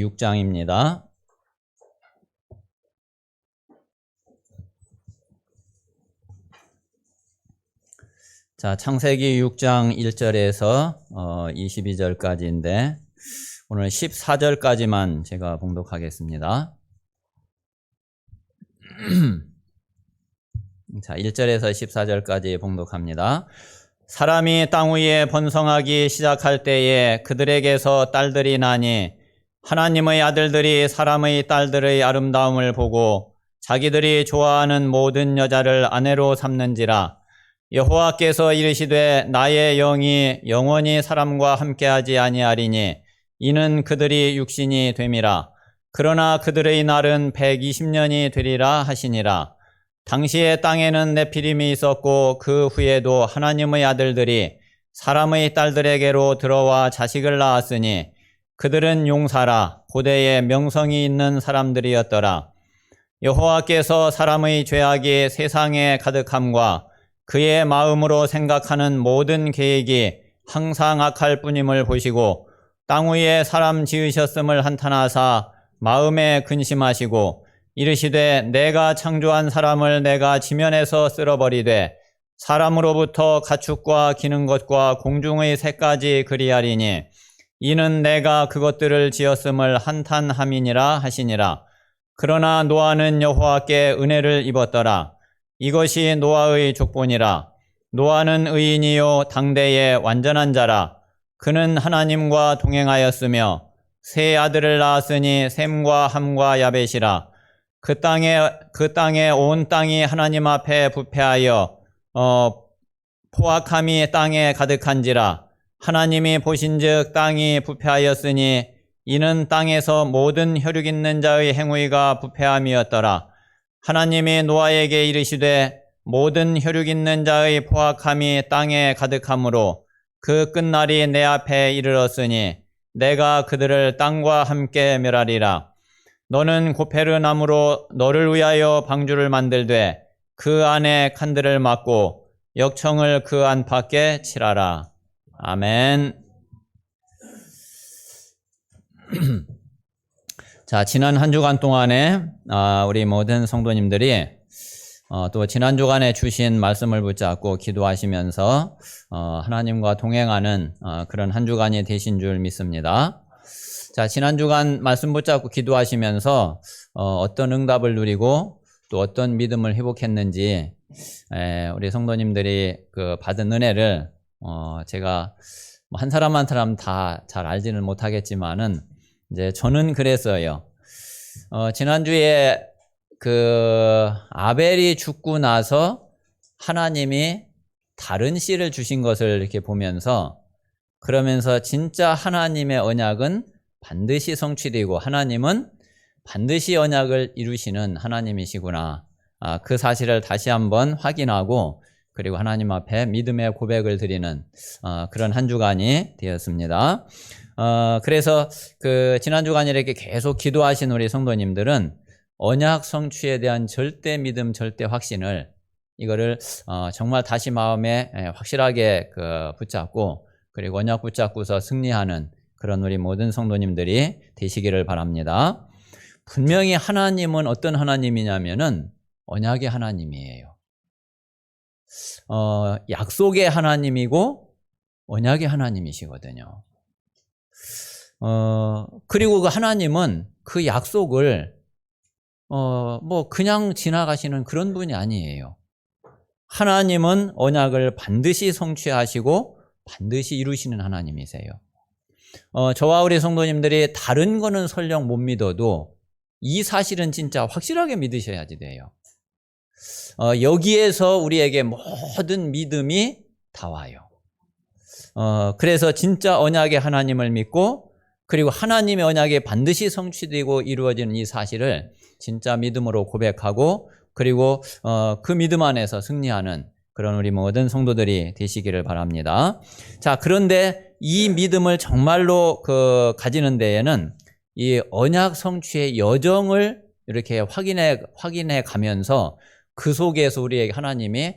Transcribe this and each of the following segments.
6장입니다. 자, 창세기 6장 1절에서 22절까지인데 오늘 14절까지만 제가 봉독하겠습니다. 자, 1절에서 14절까지 봉독합니다. 사람이 땅 위에 번성하기 시작할 때에 그들에게서 딸들이 나니 하나님의 아들들이 사람의 딸들의 아름다움을 보고 자기들이 좋아하는 모든 여자를 아내로 삼는지라. 여호와께서 이르시되 나의 영이 영원히 사람과 함께하지 아니하리니 이는 그들이 육신이 됨이라. 그러나 그들의 날은 120년이 되리라 하시니라. 당시에 땅에는 네피림이 있었고 그 후에도 하나님의 아들들이 사람의 딸들에게로 들어와 자식을 낳았으니 그들은 용사라 고대에 명성이 있는 사람들이었더라. 여호와께서 사람의 죄악이 세상에 가득함과 그의 마음으로 생각하는 모든 계획이 항상 악할 뿐임을 보시고 땅 위에 사람 지으셨음을 한탄하사 마음에 근심하시고 이르시되 내가 창조한 사람을 내가 지면에서 쓸어버리되 사람으로부터 가축과 기는 것과 공중의 새까지 그리하리니 이는 내가 그것들을 지었음을 한탄함이니라 하시니라. 그러나 노아는 여호와께 은혜를 입었더라. 이것이 노아의 족본이라. 노아는 의인이요 당대의 완전한 자라. 그는 하나님과 동행하였으며 세 아들을 낳았으니 셈과 함과 야벳이라. 그 땅에 온 땅이 하나님 앞에 부패하여 포악함이 땅에 가득한지라. 하나님이 보신즉 땅이 부패하였으니 이는 땅에서 모든 혈육 있는 자의 행위가 부패함이었더라. 하나님이 노아에게 이르시되 모든 혈육 있는 자의 포악함이 땅에 가득하므로 그 끝날이 내 앞에 이르렀으니 내가 그들을 땅과 함께 멸하리라. 너는 고페르 나무로 너를 위하여 방주를 만들되 그 안에 칸들을 막고 역청을 그 안팎에 칠하라. 아멘. 자, 지난 한 주간 동안에 우리 모든 성도님들이 또 지난 주간에 주신 말씀을 붙잡고 기도하시면서 하나님과 동행하는 그런 한 주간이 되신 줄 믿습니다. 자, 지난 주간 말씀 붙잡고 기도하시면서 어떤 응답을 누리고 또 어떤 믿음을 회복했는지 우리 성도님들이 그 받은 은혜를 제가 한 사람 한 사람 다 잘 알지는 못하겠지만은 이제 저는 그랬어요. 지난주에 그 아벨이 죽고 나서 하나님이 다른 씨를 주신 것을 이렇게 보면서 그러면서 진짜 하나님의 언약은 반드시 성취되고 하나님은 반드시 언약을 이루시는 하나님이시구나. 그 사실을 다시 한번 확인하고 그리고 하나님 앞에 믿음의 고백을 드리는 그런 한 주간이 되었습니다. 그래서 그 지난 주간 이렇게 계속 기도하신 우리 성도님들은 언약 성취에 대한 절대 믿음, 절대 확신을 이거를 정말 다시 마음에 확실하게 붙잡고 그리고 언약 붙잡고서 승리하는 그런 우리 모든 성도님들이 되시기를 바랍니다. 분명히 하나님은 어떤 하나님이냐면은 언약의 하나님이에요. 약속의 하나님이고 언약의 하나님이시거든요. 그리고 그 하나님은 그 약속을 뭐 그냥 지나가시는 그런 분이 아니에요. 하나님은 언약을 반드시 성취하시고 반드시 이루시는 하나님이세요. 저와 우리 성도님들이 다른 거는 설령 못 믿어도 이 사실은 진짜 확실하게 믿으셔야지 돼요. 여기에서 우리에게 모든 믿음이 다 와요. 그래서 진짜 언약의 하나님을 믿고 그리고 하나님의 언약이 반드시 성취되고 이루어지는 이 사실을 진짜 믿음으로 고백하고 그리고 그 믿음 안에서 승리하는 그런 우리 모든 성도들이 되시기를 바랍니다. 자, 그런데 이 믿음을 정말로 가지는 데에는 이 언약 성취의 여정을 이렇게 확인해 가면서 그 속에서 우리에게 하나님이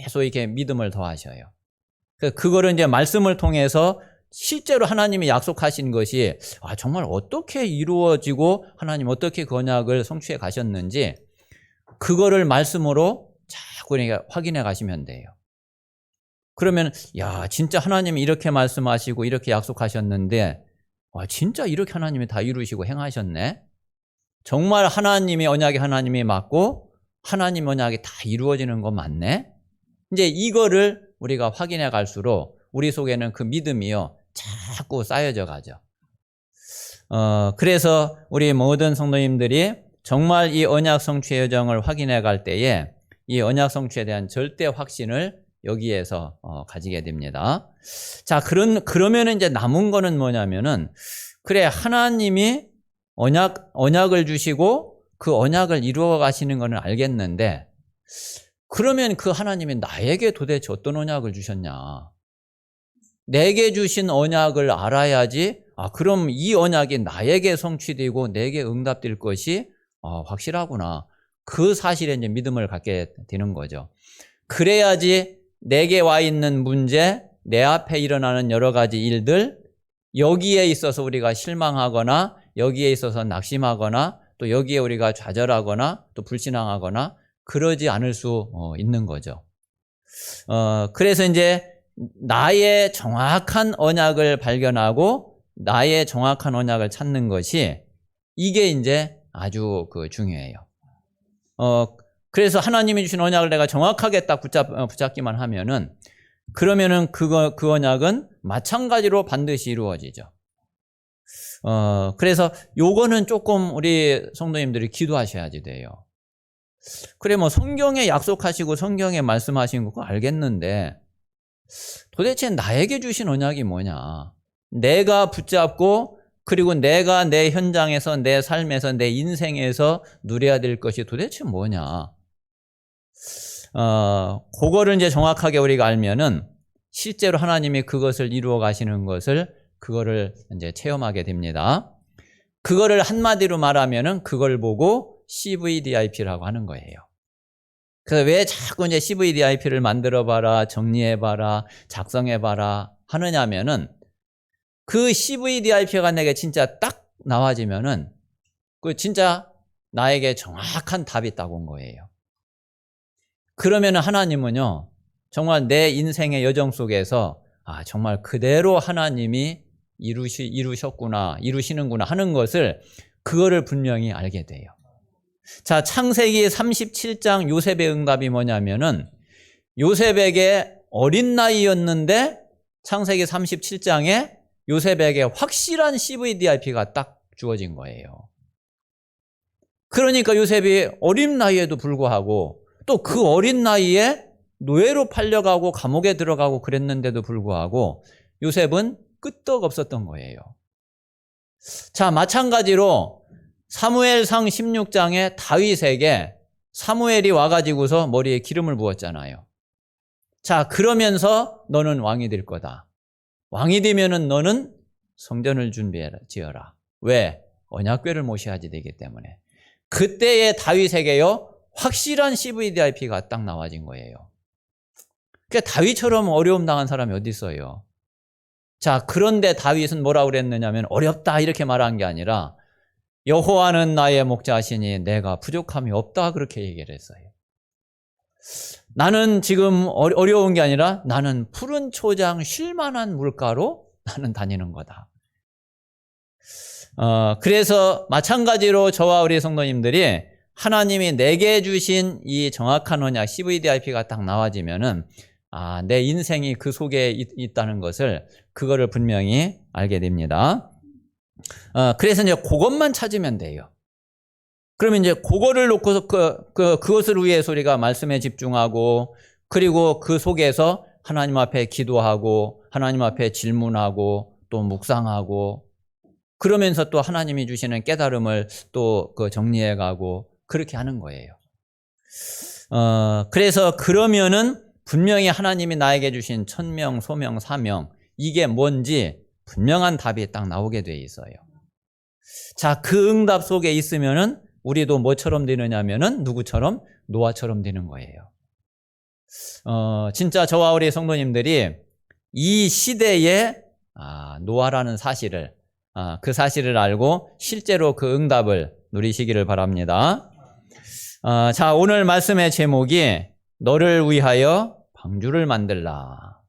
계속 이렇게 믿음을 더하셔요. 그거를 이제 말씀을 통해서 실제로 하나님이 약속하신 것이 정말 어떻게 이루어지고 하나님 어떻게 그 언약을 성취해 가셨는지 그거를 말씀으로 자꾸 확인해 가시면 돼요. 그러면 진짜 하나님이 이렇게 말씀하시고 이렇게 약속하셨는데 진짜 이렇게 하나님이 다 이루시고 행하셨네. 정말 하나님이 언약이 하나님이 맞고 하나님 언약이 다 이루어지는 거 맞네. 이제 이거를 우리가 확인해 갈수록 우리 속에는 그 믿음이요 자꾸 쌓여져 가죠. 그래서 우리 모든 성도님들이 정말 이 언약 성취의 여정을 확인해 갈 때에 이 언약 성취에 대한 절대 확신을 여기에서 가지게 됩니다. 자, 그러면 이제 남은 거는 뭐냐면은, 그래, 하나님이 언약을 주시고 그 언약을 이루어 가시는 거는 알겠는데, 그러면 그 하나님이 나에게 도대체 어떤 언약을 주셨냐? 내게 주신 언약을 알아야지, 그럼 이 언약이 나에게 성취되고 내게 응답될 것이 확실하구나. 그 사실에 이제 믿음을 갖게 되는 거죠. 그래야지 내게 와 있는 문제, 내 앞에 일어나는 여러 가지 일들, 여기에 있어서 우리가 실망하거나 여기에 있어서 낙심하거나 또 여기에 우리가 좌절하거나 또 불신앙하거나 그러지 않을 수 있는 거죠. 그래서 이제 나의 정확한 언약을 발견하고 나의 정확한 언약을 찾는 것이 이게 이제 아주 중요해요. 그래서 하나님이 주신 언약을 내가 정확하게 딱 붙잡기만 하면은 그러면은 그 언약은 마찬가지로 반드시 이루어지죠. 그래서 요거는 조금 우리 성도님들이 기도하셔야지 돼요. 그래, 뭐 성경에 약속하시고 성경에 말씀하신 거 알겠는데 도대체 나에게 주신 언약이 뭐냐? 내가 붙잡고 그리고 내가 내 현장에서 내 삶에서 내 인생에서 누려야 될 것이 도대체 뭐냐? 그거를 이제 정확하게 우리가 알면은 실제로 하나님이 그것을 이루어 가시는 것을 그거를 이제 체험하게 됩니다. 그거를 한마디로 말하면은 그걸 보고 CVDIP라고 하는 거예요. 그래서 왜 자꾸 이제 CVDIP를 만들어 봐라, 정리해 봐라, 작성해 봐라 하느냐면은 그 CVDIP가 내게 진짜 딱 나와지면은 그 진짜 나에게 정확한 답이 딱 온 거예요. 그러면은 하나님은요, 정말 내 인생의 여정 속에서 정말 그대로 하나님이 이루셨구나, 이루시는구나 하는 것을 그거를 분명히 알게 돼요. 자, 창세기 37장 요셉의 응답이 뭐냐면은 요셉에게 어린 나이였는데 창세기 37장에 요셉에게 확실한 CVDIP가 딱 주어진 거예요. 그러니까 요셉이 어린 나이에도 불구하고 또 그 어린 나이에 노예로 팔려가고 감옥에 들어가고 그랬는데도 불구하고 요셉은 끄떡없었던 거예요. 자, 마찬가지로 사무엘상 16장에 다윗에게 사무엘이 와가지고서 머리에 기름을 부었잖아요. 자, 그러면서 너는 왕이 될 거다. 왕이 되면은 너는 성전을 지어라. 왜? 언약궤를 모셔야지 되기 때문에. 그때의 다윗에게요, 확실한 CVDIP가 딱 나와진 거예요. 그러니까 다윗처럼 어려움 당한 사람이 어디 있어요? 자, 그런데 다윗은 뭐라고 그랬느냐면 어렵다 이렇게 말한 게 아니라 여호와는 나의 목자시니 내가 부족함이 없다 그렇게 얘기를 했어요. 나는 지금 어려운 게 아니라 나는 푸른 초장 쉴만한 물가로 나는 다니는 거다. 그래서 마찬가지로 저와 우리 성도님들이 하나님이 내게 주신 이 정확한 언약 CVDIP가 딱 나와지면은 내 인생이 그 속에 있다는 것을 그거를 분명히 알게 됩니다. 그래서 이제 그것만 찾으면 돼요. 그러면 이제 그거를 놓고서 그것을 위해서 우리가 말씀에 집중하고 그리고 그 속에서 하나님 앞에 기도하고 하나님 앞에 질문하고 또 묵상하고 그러면서 또 하나님이 주시는 깨달음을 또 정리해 가고 그렇게 하는 거예요. 그래서 그러면은 분명히 하나님이 나에게 주신 천명, 소명, 사명 이게 뭔지 분명한 답이 딱 나오게 돼 있어요. 자, 그 응답 속에 있으면은 우리도 뭐처럼 되느냐면은 누구처럼? 노아처럼 되는 거예요. 진짜 저와 우리 성도님들이 이 시대에 노아라는 사실을, 그 사실을 알고 실제로 그 응답을 누리시기를 바랍니다. 자, 오늘 말씀의 제목이 너를 위하여 방주를 만들라.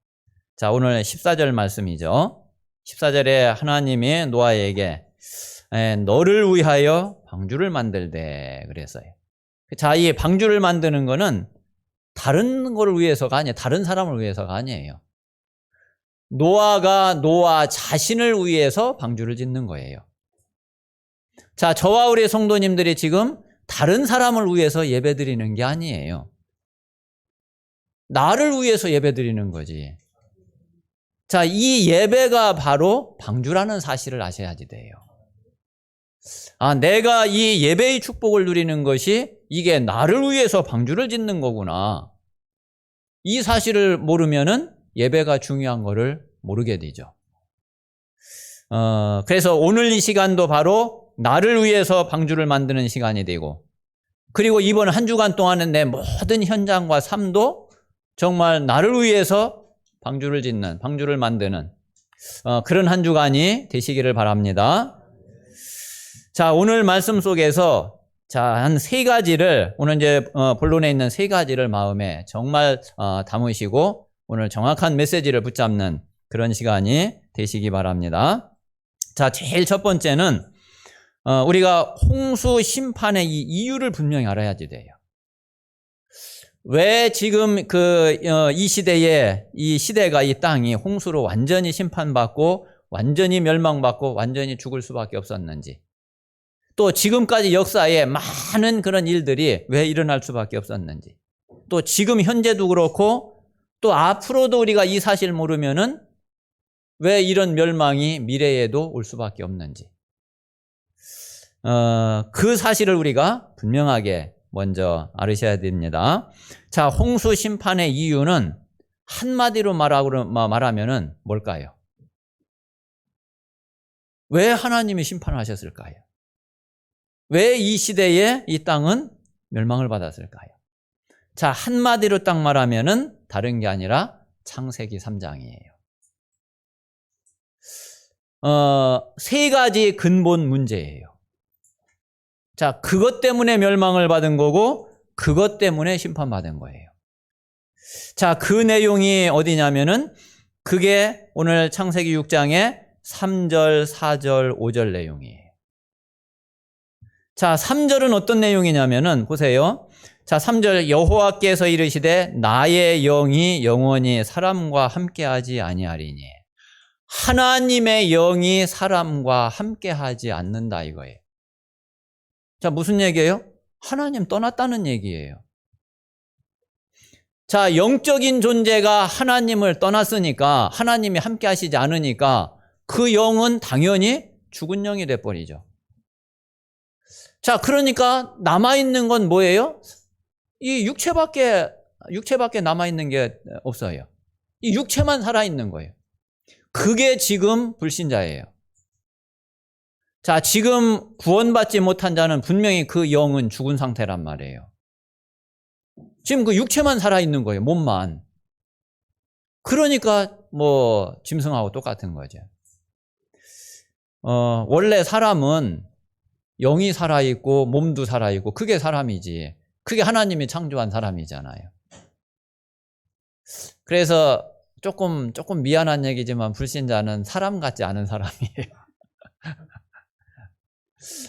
자, 오늘 14절 말씀이죠. 14절에 하나님이 노아에게 너를 위하여 방주를 만들되 그랬어요. 자, 이 방주를 만드는 거는 다른 거를 위해서가 아니에요. 다른 사람을 위해서가 아니에요. 노아가 노아 자신을 위해서 방주를 짓는 거예요. 자, 저와 우리 성도님들이 지금 다른 사람을 위해서 예배드리는 게 아니에요. 나를 위해서 예배드리는 거지. 자, 이 예배가 바로 방주라는 사실을 아셔야지 돼요. 내가 이 예배의 축복을 누리는 것이 이게 나를 위해서 방주를 짓는 거구나. 이 사실을 모르면은 예배가 중요한 거를 모르게 되죠. 그래서 오늘 이 시간도 바로 나를 위해서 방주를 만드는 시간이 되고, 그리고 이번 한 주간 동안은 내 모든 현장과 삶도 정말 나를 위해서 방주를 짓는, 방주를 만드는 그런 한 주간이 되시기를 바랍니다. 자, 오늘 말씀 속에서 한 세 가지를, 오늘 이제 본론에 있는 세 가지를 마음에 정말 담으시고 오늘 정확한 메시지를 붙잡는 그런 시간이 되시기 바랍니다. 자, 제일 첫 번째는 우리가 홍수 심판의 이 이유를 분명히 알아야지 돼요. 왜 지금 이 시대에, 이 시대가, 이 땅이 홍수로 완전히 심판받고 완전히 멸망받고 완전히 죽을 수밖에 없었는지, 또 지금까지 역사에 많은 그런 일들이 왜 일어날 수밖에 없었는지, 또 지금 현재도 그렇고 또 앞으로도 우리가 이 사실 모르면은 왜 이런 멸망이 미래에도 올 수밖에 없는지, 그 사실을 우리가 분명하게 먼저 알으셔야 됩니다. 자, 홍수 심판의 이유는 한마디로 말하면은 뭘까요? 왜 하나님이 심판하셨을까요? 왜 이 시대에 이 땅은 멸망을 받았을까요? 자, 한마디로 딱 말하면은 다른 게 아니라 창세기 3장이에요. 세 가지 근본 문제예요. 자, 그것 때문에 멸망을 받은 거고 그것 때문에 심판받은 거예요. 자, 그 내용이 어디냐면은 그게 오늘 창세기 6장의 3절, 4절, 5절 내용이에요. 자, 3절은 어떤 내용이냐면은 보세요. 자, 3절 여호와께서 이르시되 나의 영이 영원히 사람과 함께하지 아니하리니. 하나님의 영이 사람과 함께하지 않는다 이거예요. 자, 무슨 얘기예요? 하나님 떠났다는 얘기예요. 자, 영적인 존재가 하나님을 떠났으니까, 하나님이 함께 하시지 않으니까 그 영은 당연히 죽은 영이 돼버리죠. 자, 그러니까 남아있는 건 뭐예요? 이 육체밖에 남아있는 게 없어요. 이 육체만 살아있는 거예요. 그게 지금 불신자예요. 자, 지금 구원받지 못한 자는 분명히 그 영은 죽은 상태란 말이에요. 지금 그 육체만 살아있는 거예요, 몸만. 그러니까 짐승하고 똑같은 거죠. 원래 사람은 영이 살아있고 몸도 살아있고 그게 사람이지. 그게 하나님이 창조한 사람이잖아요. 그래서 조금 미안한 얘기지만 불신자는 사람 같지 않은 사람이에요.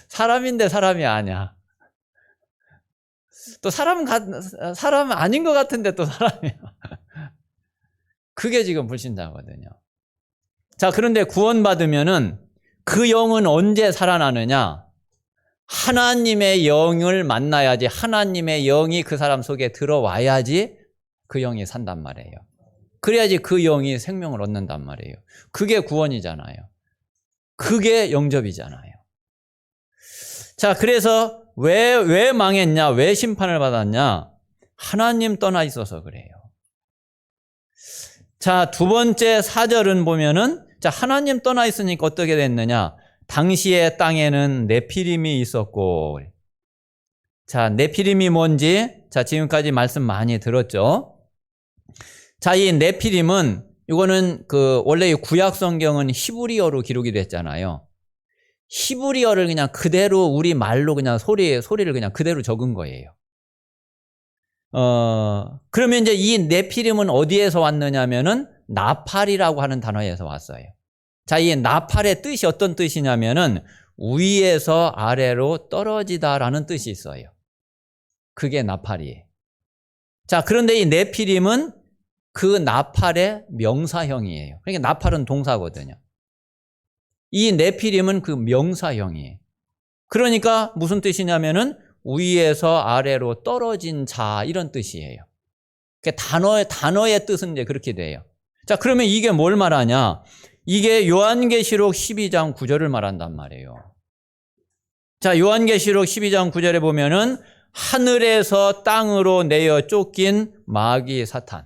사람인데 사람이 아니야. 또 사람 아닌 것 같은데 또 사람이야. 그게 지금 불신자거든요. 자, 그런데 구원받으면은 그 영은 언제 살아나느냐? 하나님의 영을 만나야지, 하나님의 영이 그 사람 속에 들어와야지 그 영이 산단 말이에요. 그래야지 그 영이 생명을 얻는단 말이에요. 그게 구원이잖아요. 그게 영접이잖아요. 자, 그래서 왜 망했냐? 왜 심판을 받았냐? 하나님 떠나 있어서 그래요. 자, 두 번째 4절은 보면은, 자, 하나님 떠나 있으니까 어떻게 됐느냐? 당시에 땅에는 네피림이 있었고. 자, 네피림이 뭔지, 자, 지금까지 말씀 많이 들었죠? 자, 이 네피림은 이거는 원래 구약 성경은 히브리어로 기록이 됐잖아요. 히브리어를 그냥 그대로 우리 말로 그냥 소리를 그냥 그대로 적은 거예요. 그러면 이제 이 네피림은 어디에서 왔느냐면은 나팔이라고 하는 단어에서 왔어요. 자, 이 나팔의 뜻이 어떤 뜻이냐면은 위에서 아래로 떨어지다라는 뜻이 있어요. 그게 나팔이에요. 자, 그런데 이 네피림은 그 나팔의 명사형이에요. 그러니까 나팔은 동사거든요. 이 네피림은 그 명사형이에요. 그러니까 무슨 뜻이냐면은 위에서 아래로 떨어진 자, 이런 뜻이에요. 단어의 뜻은 이제 그렇게 돼요. 자, 그러면 이게 뭘 말하냐? 이게 요한계시록 12장 9절을 말한단 말이에요. 자, 요한계시록 12장 9절에 보면은 하늘에서 땅으로 내어 쫓긴 마귀 사탄.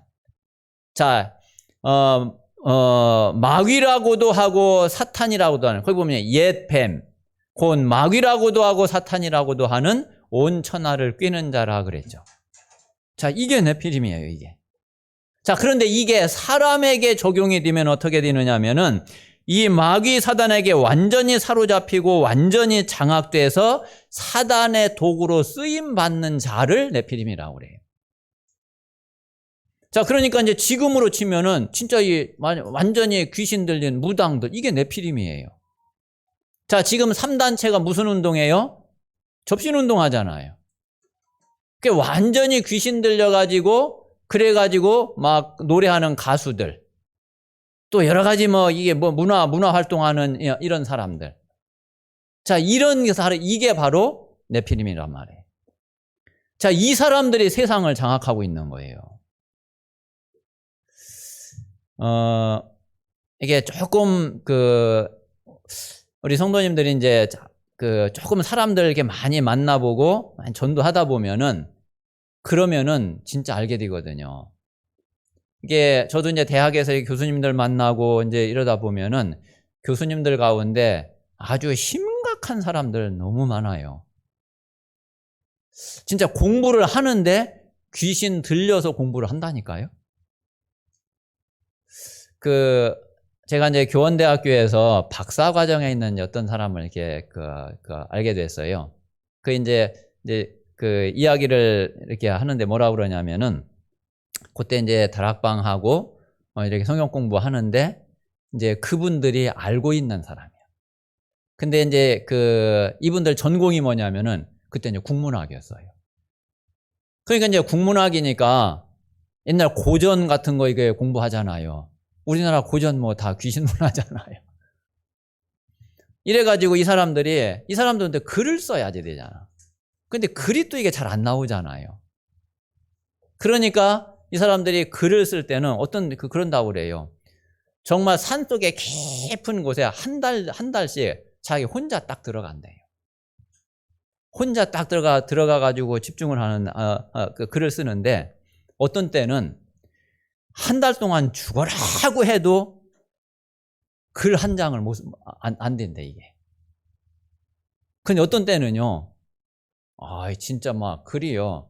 자, 마귀라고도 하고 사탄이라고도 하는, 거기 보면 옛 뱀, 곧 마귀라고도 하고 사탄이라고도 하는 온 천하를 꿰는 자라 그랬죠. 자, 이게 네피림이에요, 이게. 자, 그런데 이게 사람에게 적용이 되면 어떻게 되느냐면은 이 마귀 사단에게 완전히 사로잡히고 완전히 장악돼서 사단의 도구로 쓰임 받는 자를 네피림이라고 그래요. 자, 그러니까 이제 지금으로 치면은 진짜 완전히 귀신 들린 무당들, 이게 네피림이에요. 자, 지금 3단체가 무슨 운동해요? 접신 운동 하잖아요. 그게 완전히 귀신 들려가지고, 그래가지고 막 노래하는 가수들, 또 여러 가지 이게 문화 활동하는 이런 사람들. 자, 이런 사람, 이게 바로 네피림이란 말이에요. 자, 이 사람들이 세상을 장악하고 있는 거예요. 이게 조금 우리 성도님들이 이제 조금 사람들 이렇게 많이 만나보고 많이 전도하다 보면은 그러면은 진짜 알게 되거든요. 이게 저도 이제 대학에서 교수님들 만나고 이제 이러다 보면은 교수님들 가운데 아주 심각한 사람들 너무 많아요. 진짜 공부를 하는데 귀신 들려서 공부를 한다니까요. 제가 이제 교원대학교에서 박사 과정에 있는 어떤 사람을 이렇게 알게 됐어요. 이제 이야기를 이렇게 하는데 뭐라 그러냐면은 그때 이제 다락방하고 이렇게 성경 공부하는데 이제 그분들이 알고 있는 사람이에요. 근데 이제 이분들 전공이 뭐냐면은 그때 이제 국문학이었어요. 그러니까 이제 국문학이니까 옛날 고전 같은 거 이게 공부하잖아요. 우리나라 고전 다 귀신 문화잖아요. 이래가지고 이 사람들한테 글을 써야지 되잖아. 근데 글이 또 이게 잘 안 나오잖아요. 그러니까 이 사람들이 글을 쓸 때는 그런다고 그래요. 정말 산속에 깊은 곳에 한 달씩 자기 혼자 딱 들어간대요. 혼자 딱 들어가가지고 집중을 하는, 글을 쓰는데 어떤 때는 한 달 동안 죽어라고 해도 글 한 장을 안 된대, 이게. 근데 어떤 때는요, 진짜 글이요,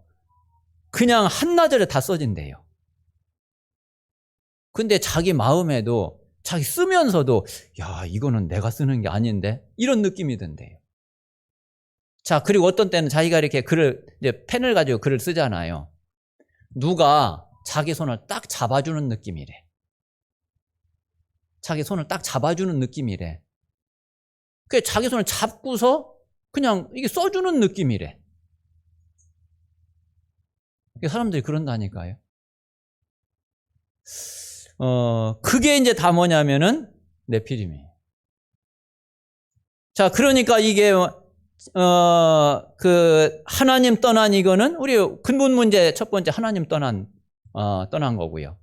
그냥 한나절에 다 써진대요. 근데 자기 마음에도, 자기 쓰면서도, 이거는 내가 쓰는 게 아닌데? 이런 느낌이 든대요. 자, 그리고 어떤 때는 자기가 이렇게 이제 펜을 가지고 글을 쓰잖아요. 누가 자기 손을 딱 잡아주는 느낌이래. 자기 손을 딱 잡아주는 느낌이래. 자기 손을 잡고서 그냥 이게 써주는 느낌이래. 사람들이 그런다니까요. 그게 이제 다 뭐냐면은 네피림이에요. 자, 그러니까 이게 하나님 떠난 이거는 우리 근본 문제 첫 번째 하나님 떠난 거고요.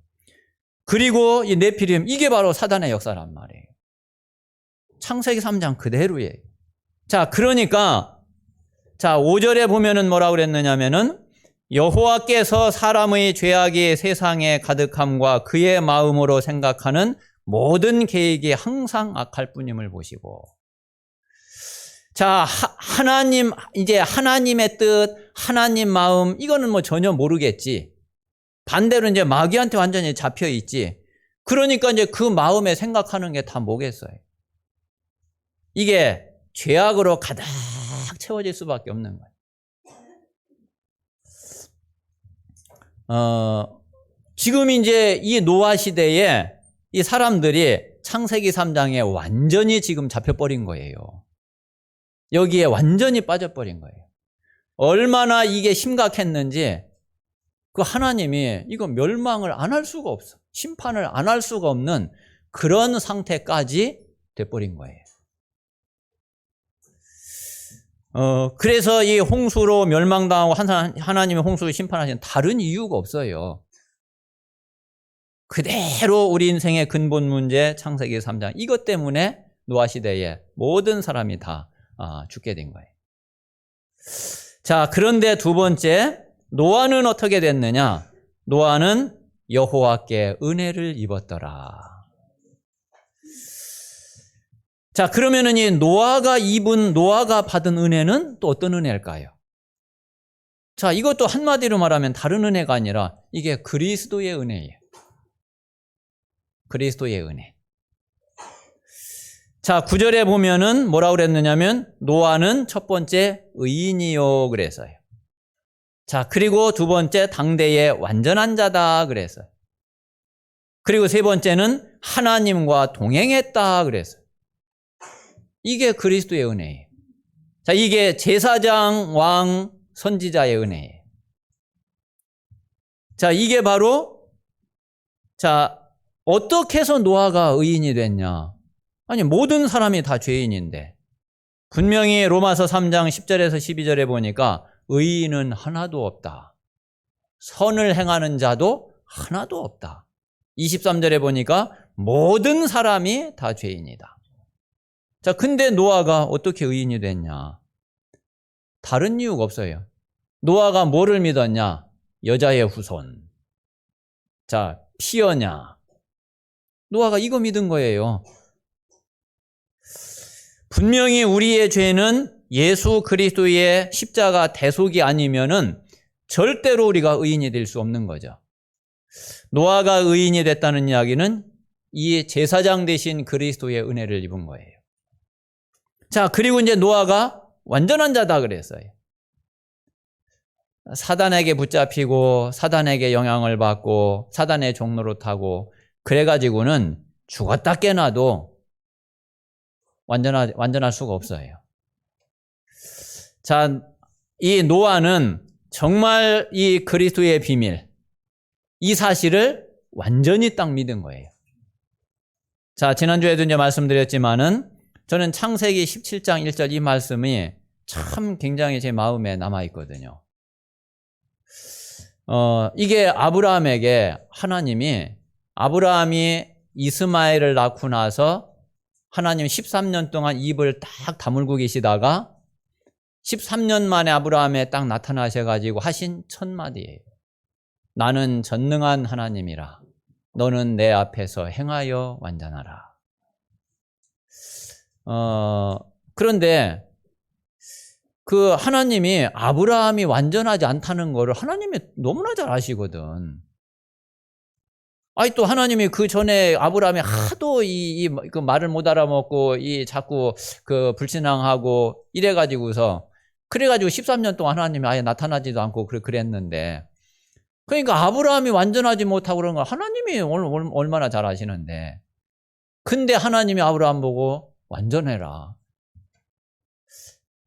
그리고 이 네피림, 이게 바로 사단의 역사란 말이에요. 창세기 3장 그대로예요. 자, 그러니까 5절에 보면은 뭐라고 그랬느냐면은 여호와께서 사람의 죄악이 세상에 가득함과 그의 마음으로 생각하는 모든 계획이 항상 악할 뿐임을 보시고. 자, 이제 하나님의 뜻, 하나님 마음, 이거는 전혀 모르겠지. 반대로 이제 마귀한테 완전히 잡혀 있지. 그러니까 이제 그 마음에 생각하는 게 다 뭐겠어요? 이게 죄악으로 가득 채워질 수밖에 없는 거예요. 지금 이제 이 노아 시대에 이 사람들이 창세기 3장에 완전히 지금 잡혀버린 거예요. 여기에 완전히 빠져버린 거예요. 얼마나 이게 심각했는지 그 하나님이 이거 멸망을 안 할 수가 없어. 심판을 안 할 수가 없는 그런 상태까지 돼버린 거예요. 그래서 이 홍수로 멸망당하고 하나님이 홍수를 심판하시는 다른 이유가 없어요. 그대로 우리 인생의 근본 문제 창세기 3장 이것 때문에 노아 시대에 모든 사람이 다 죽게 된 거예요. 자, 그런데 두 번째, 노아는 어떻게 됐느냐? 노아는 여호와께 은혜를 입었더라. 자, 그러면은 이 노아가 받은 은혜는 또 어떤 은혜일까요? 자, 이것도 한마디로 말하면 다른 은혜가 아니라 이게 그리스도의 은혜예요. 그리스도의 은혜. 자, 9절에 보면은 뭐라고 그랬느냐면 노아는 첫 번째 의인이요 그랬어요. 자, 그리고 두 번째 당대의 완전한 자다 그랬어요. 그리고 세 번째는 하나님과 동행했다 그랬어요. 이게 그리스도의 은혜예요. 자, 이게 제사장, 왕, 선지자의 은혜예요. 자, 이게 바로 어떻게 해서 노아가 의인이 됐냐? 아니, 모든 사람이 다 죄인인데 분명히 로마서 3장 10절에서 12절에 보니까 의인은 하나도 없다. 선을 행하는 자도 하나도 없다. 23절에 보니까 모든 사람이 다 죄인이다. 자, 근데 노아가 어떻게 의인이 됐냐? 다른 이유가 없어요. 노아가 뭐를 믿었냐? 여자의 후손. 자, 피어냐? 노아가 이거 믿은 거예요. 분명히 우리의 죄는 예수 그리스도의 십자가 대속이 아니면은 절대로 우리가 의인이 될 수 없는 거죠. 노아가 의인이 됐다는 이야기는 이 제사장 되신 그리스도의 은혜를 입은 거예요. 자, 그리고 이제 노아가 완전한 자다 그랬어요. 사단에게 붙잡히고 사단에게 영향을 받고 사단의 종로로 타고 그래가지고는 죽었다 깨나도 완전할 수가 없어요. 자, 이 노아는 정말 이 그리스도의 비밀, 이 사실을 완전히 딱 믿은 거예요. 자, 지난주에도 이제 말씀드렸지만은 저는 창세기 17장 1절 이 말씀이 참 굉장히 제 마음에 남아있거든요. 이게 아브라함이 이스마엘을 낳고 나서 하나님 13년 동안 입을 딱 다물고 계시다가 13년 만에 아브라함에 딱 나타나셔가지고 하신 첫 마디예요. 나는 전능한 하나님이라. 너는 내 앞에서 행하여 완전하라. 그런데 그 하나님이 아브라함이 완전하지 않다는 거를 하나님이 너무나 잘 아시거든. 아니, 또 하나님이 그 전에 아브라함이 하도 그 말을 못 알아먹고 자꾸 그 불신앙하고 이래가지고서 그래가지고 13년 동안 하나님이 아예 나타나지도 않고 그랬는데, 그러니까 아브라함이 완전하지 못하고 그런 걸 하나님이 얼마나 잘 아시는데, 근데 하나님이 아브라함 보고 완전해라.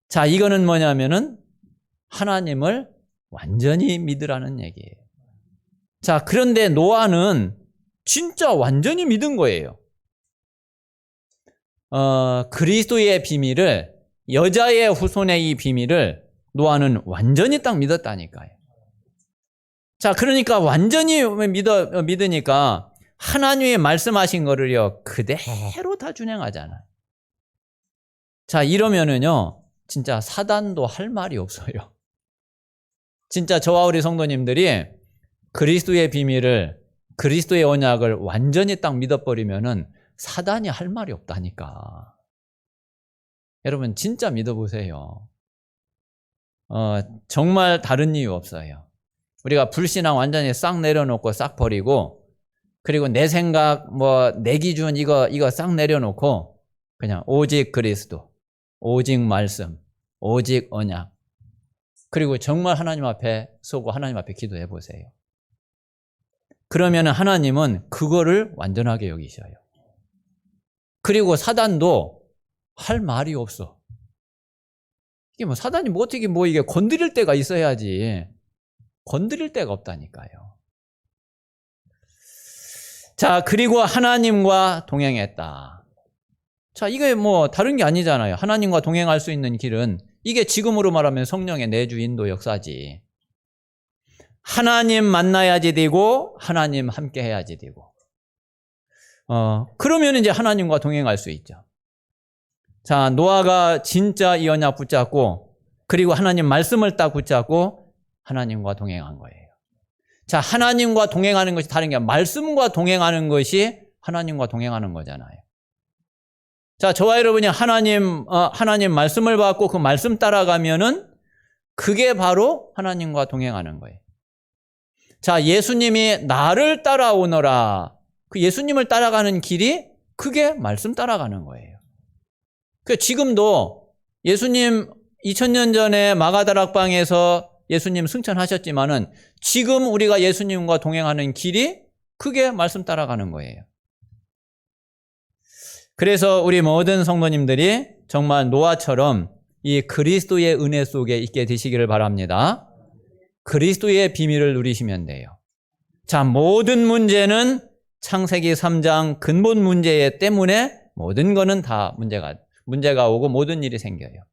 자, 이거는 뭐냐면은 하나님을 완전히 믿으라는 얘기예요. 자, 그런데 노아는 진짜 완전히 믿은 거예요. 그리스도의 비밀을, 여자의 후손의 이 비밀을 노아는 완전히 딱 믿었다니까요. 자, 그러니까 완전히 믿으니까 하나님이 말씀하신 거를요, 그대로 다 준행하잖아요. 자, 이러면은요, 진짜 사단도 할 말이 없어요. 진짜 저와 우리 성도님들이 그리스도의 비밀을, 그리스도의 언약을 완전히 딱 믿어버리면은 사단이 할 말이 없다니까. 여러분, 진짜 믿어보세요. 정말 다른 이유 없어요. 우리가 불신앙 완전히 싹 내려놓고 싹 버리고 그리고 내 생각, 내 기준 이거 싹 내려놓고 그냥 오직 그리스도, 오직 말씀, 오직 언약. 그리고 정말 하나님 앞에 서고 하나님 앞에 기도해 보세요. 그러면 하나님은 그거를 완전하게 여기셔요. 그리고 사단도 할 말이 없어. 이게 사단이 어떻게 이게 건드릴 때가 있어야지. 건드릴 데가 없다니까요. 자, 그리고 하나님과 동행했다. 자, 이게 다른 게 아니잖아요. 하나님과 동행할 수 있는 길은 이게 지금으로 말하면 성령의 내주 인도 역사지. 하나님 만나야지 되고 하나님 함께 해야지 되고. 그러면 이제 하나님과 동행할 수 있죠. 자, 노아가 진짜 이 언약 붙잡고 그리고 하나님 말씀을 딱 붙잡고 하나님과 동행한 거예요. 자, 하나님과 동행하는 것이 다른 게 아니라 말씀과 동행하는 것이 하나님과 동행하는 거잖아요. 자, 저와 여러분이 하나님 말씀을 받고 그 말씀 따라가면은 그게 바로 하나님과 동행하는 거예요. 자, 예수님이 나를 따라오너라. 그 예수님을 따라가는 길이 그게 말씀 따라가는 거예요. 그 지금도 예수님 2000년 전에 마가다락방에서 예수님 승천하셨지만은 지금 우리가 예수님과 동행하는 길이 그게 말씀 따라가는 거예요. 그래서 우리 모든 성도님들이 정말 노아처럼 이 그리스도의 은혜 속에 있게 되시기를 바랍니다. 그리스도의 비밀을 누리시면 돼요. 자, 모든 문제는 창세기 3장 근본 문제 때문에 모든 거는 다 문제가 오고 모든 일이 생겨요.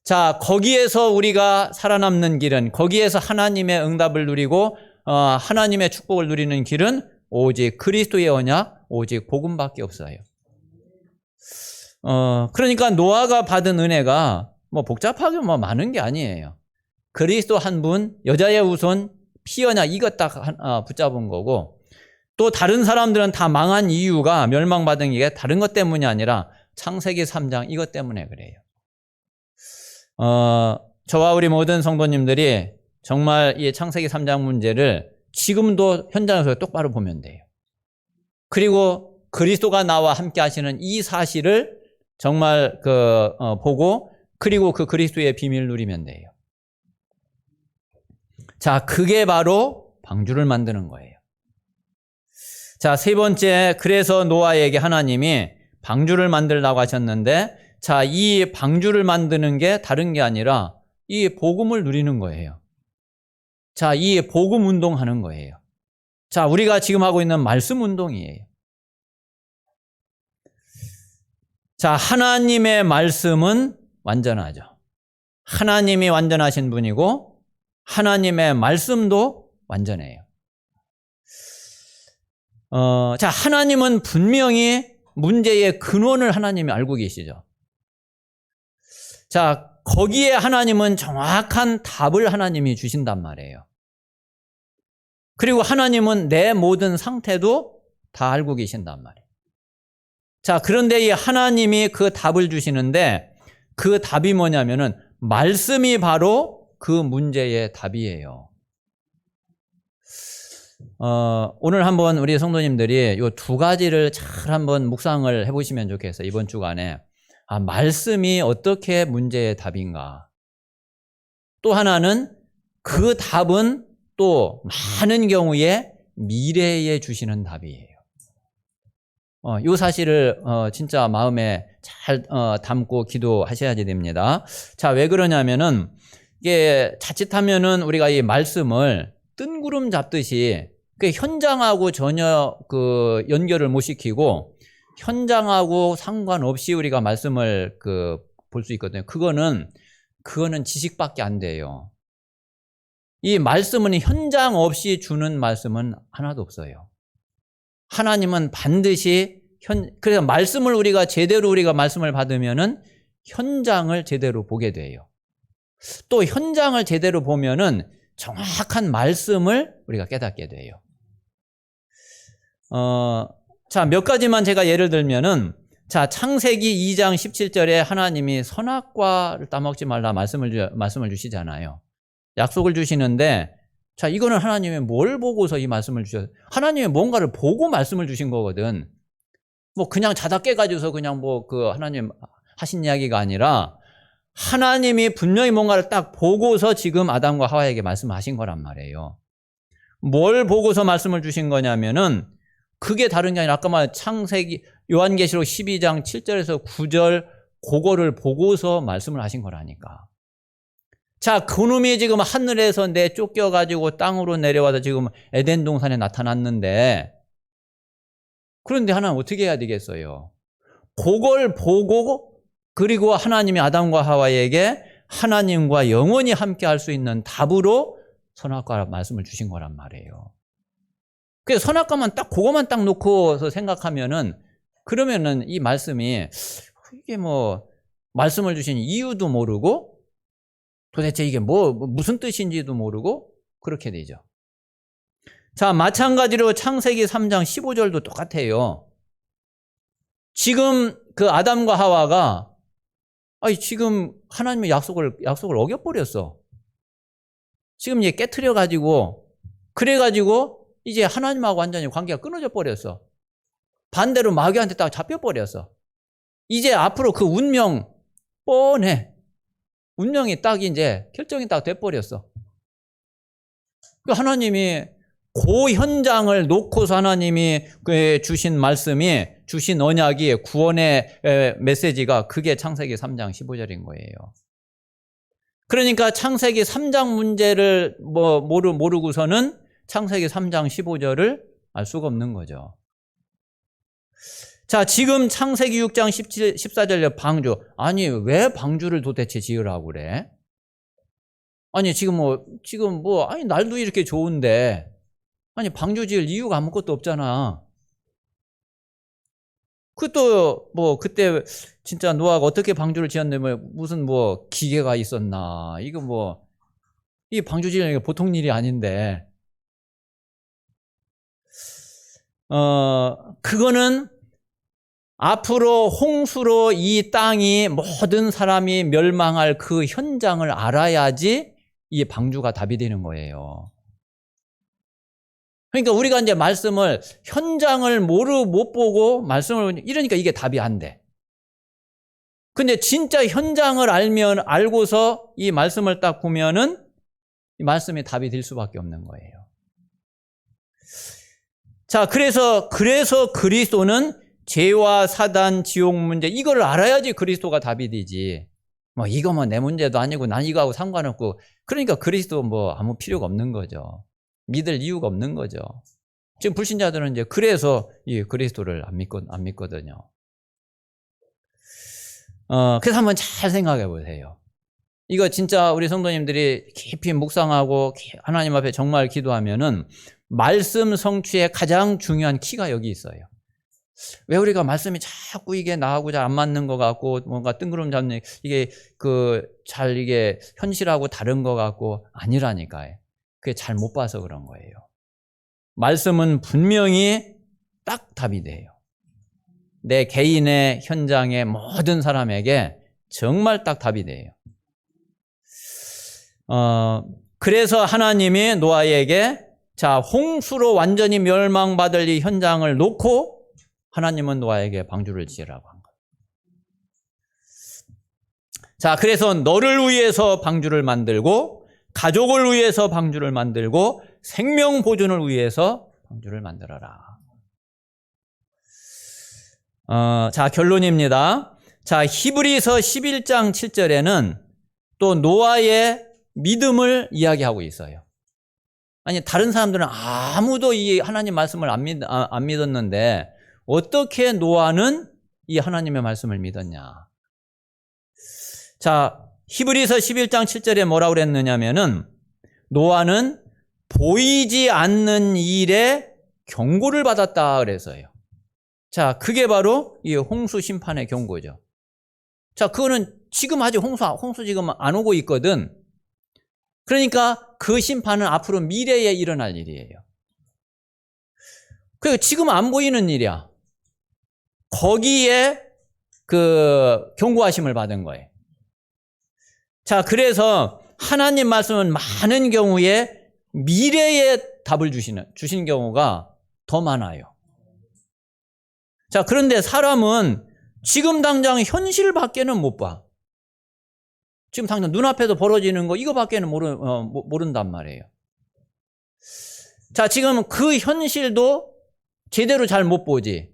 자, 거기에서 우리가 살아남는 길은, 거기에서 하나님의 응답을 누리고 하나님의 축복을 누리는 길은 오직 그리스도의 언약, 오직 복음밖에 없어요. 그러니까 노아가 받은 은혜가 복잡하게 많은 게 아니에요. 그리스도 한 분, 여자의 후손, 피 언약 이것 딱 붙잡은 거고, 또 다른 사람들은 다 망한 이유가 멸망받은 게 다른 것 때문이 아니라 창세기 3장 이것 때문에 그래요. 저와 우리 모든 성도님들이 정말 이 창세기 3장 문제를 지금도 현장에서 똑바로 보면 돼요. 그리고 그리스도가 나와 함께 하시는 이 사실을 정말 보고 그리고 그 그리스도의 비밀을 누리면 돼요. 자, 그게 바로 방주를 만드는 거예요. 자, 세 번째, 그래서 노아에게 하나님이 방주를 만들라고 하셨는데, 자, 이 방주를 만드는 게 다른 게 아니라 이 복음을 누리는 거예요. 자, 이 복음 운동하는 거예요. 자, 우리가 지금 하고 있는 말씀 운동이에요. 자, 하나님의 말씀은 완전하죠. 하나님이 완전하신 분이고 하나님의 말씀도 완전해요. 자, 하나님은 분명히 문제의 근원을 하나님이 알고 계시죠. 자, 거기에 하나님은 정확한 답을 하나님이 주신단 말이에요. 그리고 하나님은 내 모든 상태도 다 알고 계신단 말이에요. 자, 그런데 이 하나님이 그 답을 주시는데 그 답이 뭐냐면은 말씀이 바로 그 문제의 답이에요. 오늘 한번 우리 성도님들이 이 두 가지를 잘 한번 묵상을 해보시면 좋겠어요. 이번 주간에. 말씀이 어떻게 문제의 답인가. 또 하나는 그 답은 또 많은 경우에 미래에 주시는 답이에요. 이 사실을 진짜 마음에 잘 담고 기도하셔야지 됩니다. 자, 왜 그러냐면은 이게 자칫하면은 우리가 이 말씀을 뜬구름 잡듯이 그 현장하고 전혀 그 연결을 못 시키고 현장하고 상관없이 우리가 말씀을 볼 수 있거든요. 그거는 지식밖에 안 돼요. 이 말씀은 현장 없이 주는 말씀은 하나도 없어요. 하나님은 반드시 그래서 말씀을 우리가 말씀을 받으면은 현장을 제대로 보게 돼요. 또 현장을 제대로 보면은 정확한 말씀을 우리가 깨닫게 돼요. 자, 몇 가지만 제가 예를 들면은, 자, 창세기 2장 17절에 하나님이 선악과를 따먹지 말라 말씀을 주시잖아요. 약속을 주시는데 자, 이거는 하나님이 뭘 보고서 이 말씀을 주셨어요? 하나님이 뭔가를 보고 말씀을 주신 거거든. 뭐 그냥 자다 깨가지고서 그냥 뭐 그 하나님 하신 이야기가 아니라 하나님이 분명히 뭔가를 딱 보고서 지금 아담과 하와에게 말씀하신 거란 말이에요. 뭘 보고서 말씀을 주신 거냐면은 그게 다른 게 아니라 아까 말한 창세기 요한계시록 12장 7절에서 9절 그거를 보고서 말씀을 하신 거라니까. 자, 그놈이 지금 하늘에서 쫓겨가지고 땅으로 내려와서 지금 에덴 동산에 나타났는데, 그런데 하나님 어떻게 해야 되겠어요? 그걸 보고, 그리고 하나님이 아담과 하와에게 하나님과 영원히 함께 할 수 있는 답으로 선악과 말씀을 주신 거란 말이에요. 그래서 선악과만 딱 그거만 딱 놓고서 생각하면은, 그러면은 이 말씀이 이게 뭐 말씀을 주신 이유도 모르고 도대체 이게 무슨 뜻인지도 모르고 그렇게 되죠. 자, 마찬가지로 창세기 3장 15절도 똑같아요. 지금 그 아담과 하와가 지금 하나님의 약속을 어겨버렸어. 지금 이제 깨트려가지고, 그래가지고 이제 하나님하고 완전히 관계가 끊어져 버렸어. 반대로 마귀한테 딱 잡혀버렸어. 이제 앞으로 그 운명 뻔해. 운명이 딱 이제 결정이 딱 돼버렸어. 하나님이 그 현장을 놓고서 하나님이 주신 말씀이, 주신 언약이, 구원의 메시지가 그게 창세기 3장 15절인 거예요. 그러니까 창세기 3장 문제를 모르고서는 창세기 3장 15절을 알 수가 없는 거죠. 자, 지금 창세기 6장 14절에 방주. 아니, 왜 방주를 도대체 지으라고 그래? 아니, 아니, 날도 이렇게 좋은데, 아니, 방주 지을 이유가 아무것도 없잖아. 그때 진짜 노아가 어떻게 방주를 지었냐면 무슨 기계가 있었나. 이 방주 지으는 게 보통 일이 아닌데. 그거는 앞으로 홍수로 이 땅이 모든 사람이 멸망할 그 현장을 알아야지 이 방주가 답이 되는 거예요. 그러니까 우리가 이제 말씀을 현장을 못 보고 말씀을 이러니까 이게 답이 안 돼. 근데 진짜 현장을 알고서 이 말씀을 딱 보면은 이 말씀이 답이 될 수밖에 없는 거예요. 자, 그래서 그리스도는 죄와 사단, 지옥 문제, 이걸 알아야지 그리스도가 답이 되지. 이거 내 문제도 아니고 난 이거하고 상관없고, 그러니까 그리스도 아무 필요가 없는 거죠. 믿을 이유가 없는 거죠. 지금 불신자들은 이제 그래서 이 그리스도를 안 믿거든요. 그래서 한번 잘 생각해 보세요. 이거 진짜 우리 성도님들이 깊이 묵상하고 하나님 앞에 정말 기도하면은 말씀 성취의 가장 중요한 키가 여기 있어요. 왜 우리가 말씀이 자꾸 이게 나하고 잘 안 맞는 것 같고 뭔가 뜬구름 잡는 이게 이게 현실하고 다른 것 같고 아니라니까요. 그게 잘 못 봐서 그런 거예요. 말씀은 분명히 딱 답이 돼요. 내 개인의 현장의 모든 사람에게 정말 딱 답이 돼요. 그래서 하나님이 노아에게 자, 홍수로 완전히 멸망받을 이 현장을 놓고 하나님은 노아에게 방주를 지으라고 한 거예요. 자, 그래서 너를 위해서 방주를 만들고 가족을 위해서 방주를 만들고 생명 보존을 위해서 방주를 만들어라. 자, 결론입니다. 자, 히브리서 11장 7절에는 또 노아의 믿음을 이야기하고 있어요. 아니, 다른 사람들은 아무도 이 하나님 말씀을 안 믿었는데 어떻게 노아는 이 하나님의 말씀을 믿었냐. 자, 히브리서 11장 7절에 뭐라고 그랬느냐면은 노아는 보이지 않는 일에 경고를 받았다 그래서요. 자, 그게 바로 이 홍수 심판의 경고죠. 자, 그거는 지금 아직 홍수 지금 안 오고 있거든. 그러니까 그 심판은 앞으로 미래에 일어날 일이에요. 그리고 지금 안 보이는 일이야. 거기에 그 경고하심을 받은 거예요. 자, 그래서 하나님 말씀은 많은 경우에 미래에 답을 주신 경우가 더 많아요. 자, 그런데 사람은 지금 당장 현실밖에는 못 봐. 지금 당장 눈앞에서 벌어지는 거 이거밖에는 모른단 말이에요. 자, 지금 그 현실도 제대로 잘 못 보지.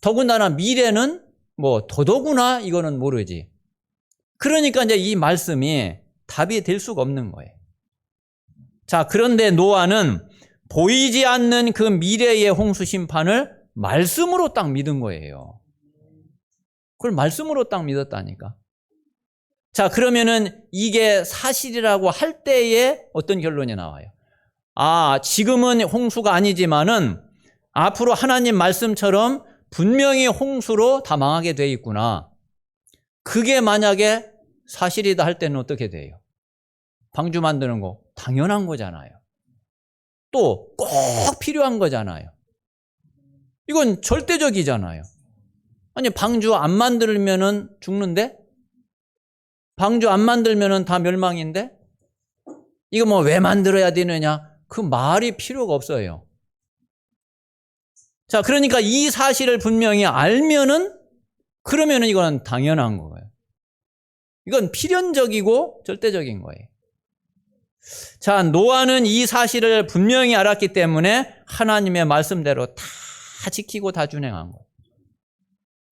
더군다나 미래는 뭐 더더구나 이거는 모르지. 그러니까 이제 이 말씀이 답이 될 수가 없는 거예요. 자, 그런데 노아는 보이지 않는 그 미래의 홍수 심판을 말씀으로 딱 믿은 거예요. 그걸 말씀으로 딱 믿었다니까. 자, 그러면은 이게 사실이라고 할 때에 어떤 결론이 나와요? 아, 지금은 홍수가 아니지만은 앞으로 하나님 말씀처럼 분명히 홍수로 다 망하게 돼 있구나. 그게 만약에 사실이다 할 때는 어떻게 돼요? 방주 만드는 거 당연한 거잖아요. 또 꼭 필요한 거잖아요. 이건 절대적이잖아요. 아니, 방주 안 만들면은 죽는데? 방주 안 만들면은 다 멸망인데? 이거 뭐 왜 만들어야 되느냐? 그 말이 필요가 없어요. 자, 그러니까 이 사실을 분명히 알면은 그러면은 이거는 당연한 거예요. 이건 필연적이고 절대적인 거예요. 자, 노아는 이 사실을 분명히 알았기 때문에 하나님의 말씀대로 다 지키고 다 준행한 거예요.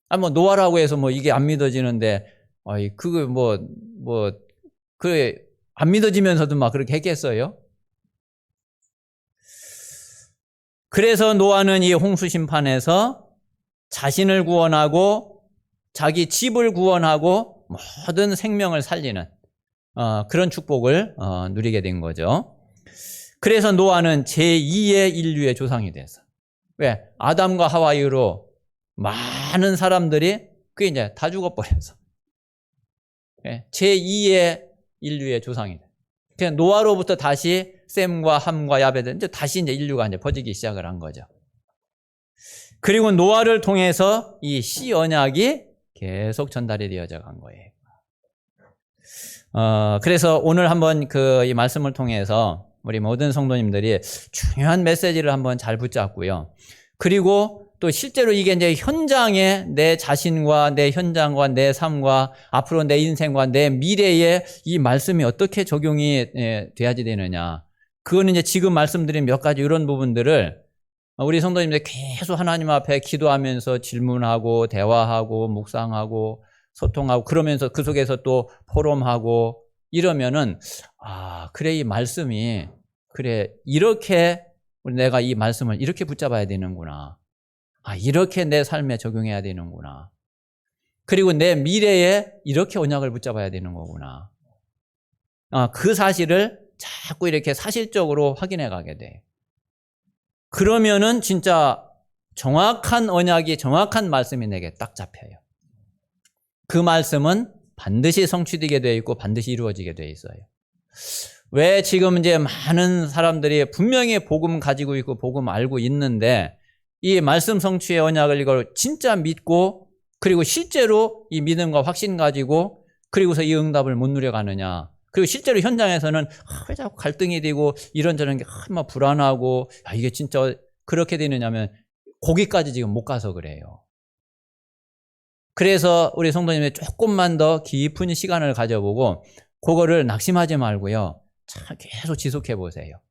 아, 뭐 노아라고 해서 뭐 이게 안 믿어지는데, 그거 그래 안 믿어지면서도 막 그렇게 했겠어요? 그래서 노아는 이 홍수 심판에서 자신을 구원하고 자기 집을 구원하고 모든 생명을 살리는 그런 축복을 누리게 된 거죠. 그래서 노아는 제2의 인류의 조상이 됐어. 왜? 아담과 하와 이후로 많은 사람들이 그게 이제 다 죽어버려서 제2의 인류의 조상이 돼. 그냥 노아로부터 다시 셈과 함과 야벳은 이제 다시 이제 인류가 이제 퍼지기 시작을 한 거죠. 그리고 노아를 통해서 이 시 언약이 계속 전달이 되어져 간 거예요. 그래서 오늘 한번 이 말씀을 통해서 우리 모든 성도님들이 중요한 메시지를 한번 잘 붙잡고요. 그리고 또 실제로 이게 이제 현장에 내 자신과 내 현장과 내 삶과 앞으로 내 인생과 내 미래에 이 말씀이 어떻게 적용이 돼야지 되느냐. 그거는 이제 지금 말씀드린 몇 가지 이런 부분들을 우리 성도님들 계속 하나님 앞에 기도하면서 질문하고 대화하고 묵상하고 소통하고 그러면서 그 속에서 또 포럼하고 이러면은 그래 이 말씀이 그래 이렇게 내가 이 말씀을 이렇게 붙잡아야 되는구나. 이렇게 내 삶에 적용해야 되는구나. 그리고 내 미래에 이렇게 언약을 붙잡아야 되는 거구나. 그 사실을 자꾸 이렇게 사실적으로 확인해 가게 돼. 그러면은 진짜 정확한 언약이 정확한 말씀이 내게 딱 잡혀요. 그 말씀은 반드시 성취되게 되어 있고 반드시 이루어지게 되어 있어요. 왜 지금 이제 많은 사람들이 분명히 복음 가지고 있고 복음 알고 있는데 이 말씀 성취의 언약을 이걸 진짜 믿고 그리고 실제로 이 믿음과 확신 가지고 그리고서 이 응답을 못 누려가느냐. 그리고 실제로 현장에서는 왜 자꾸 갈등이 되고 이런저런 게 막 불안하고 이게 진짜 그렇게 되느냐면 거기까지 지금 못 가서 그래요. 그래서 우리 성도님이 조금만 더 깊은 시간을 가져보고 그거를 낙심하지 말고요. 참 계속 지속해 보세요.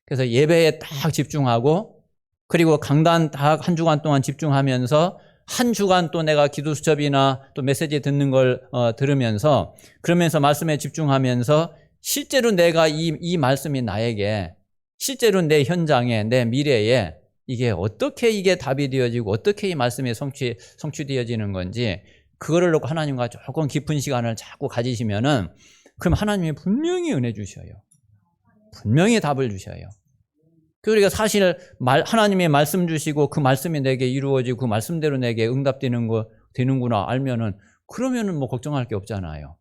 그래서 예배에 딱 집중하고 그리고 강단 딱 한 주간 동안 집중하면서 한 주간 또 내가 기도 수첩이나 또 메시지 듣는 걸 들으면서 그러면서 말씀에 집중하면서 실제로 내가 이 말씀이 나에게 실제로 내 현장에 내 미래에 이게 어떻게 이게 답이 되어지고 어떻게 이 말씀이 성취되어지는 건지 그거를 놓고 하나님과 조금 깊은 시간을 자꾸 가지시면은 그럼 하나님이 분명히 은혜 주셔요. 분명히 답을 주셔요. 그러니까 사실 하나님의 말씀 주시고 그 말씀이 내게 이루어지고 그 말씀대로 내게 응답되는 거 되는구나 알면은 그러면은 뭐 걱정할 게 없잖아요.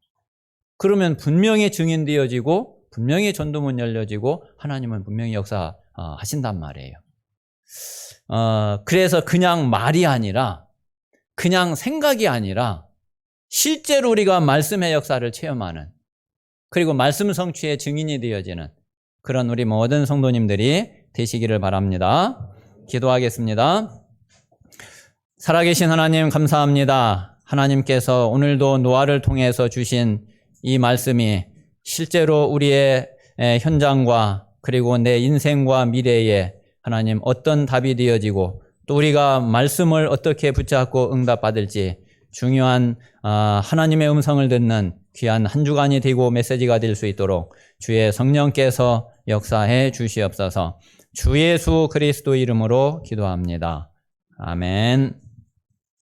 그러면 분명히 증인되어지고 분명히 전도문 열려지고 하나님은 분명히 역사하신단 말이에요. 그래서 그냥 말이 아니라 그냥 생각이 아니라 실제로 우리가 말씀의 역사를 체험하는 그리고 말씀 성취의 증인이 되어지는 그런 우리 모든 성도님들이 되시기를 바랍니다. 기도하겠습니다. 살아계신 하나님 감사합니다. 하나님께서 오늘도 노아를 통해서 주신 이 말씀이 실제로 우리의 현장과 그리고 내 인생과 미래에 하나님 어떤 답이 되어지고 또 우리가 말씀을 어떻게 붙잡고 응답받을지 중요한 하나님의 음성을 듣는 귀한 한 주간이 되고 메시지가 될 수 있도록 주의 성령께서 역사해 주시옵소서. 주 예수 그리스도 이름으로 기도합니다. 아멘.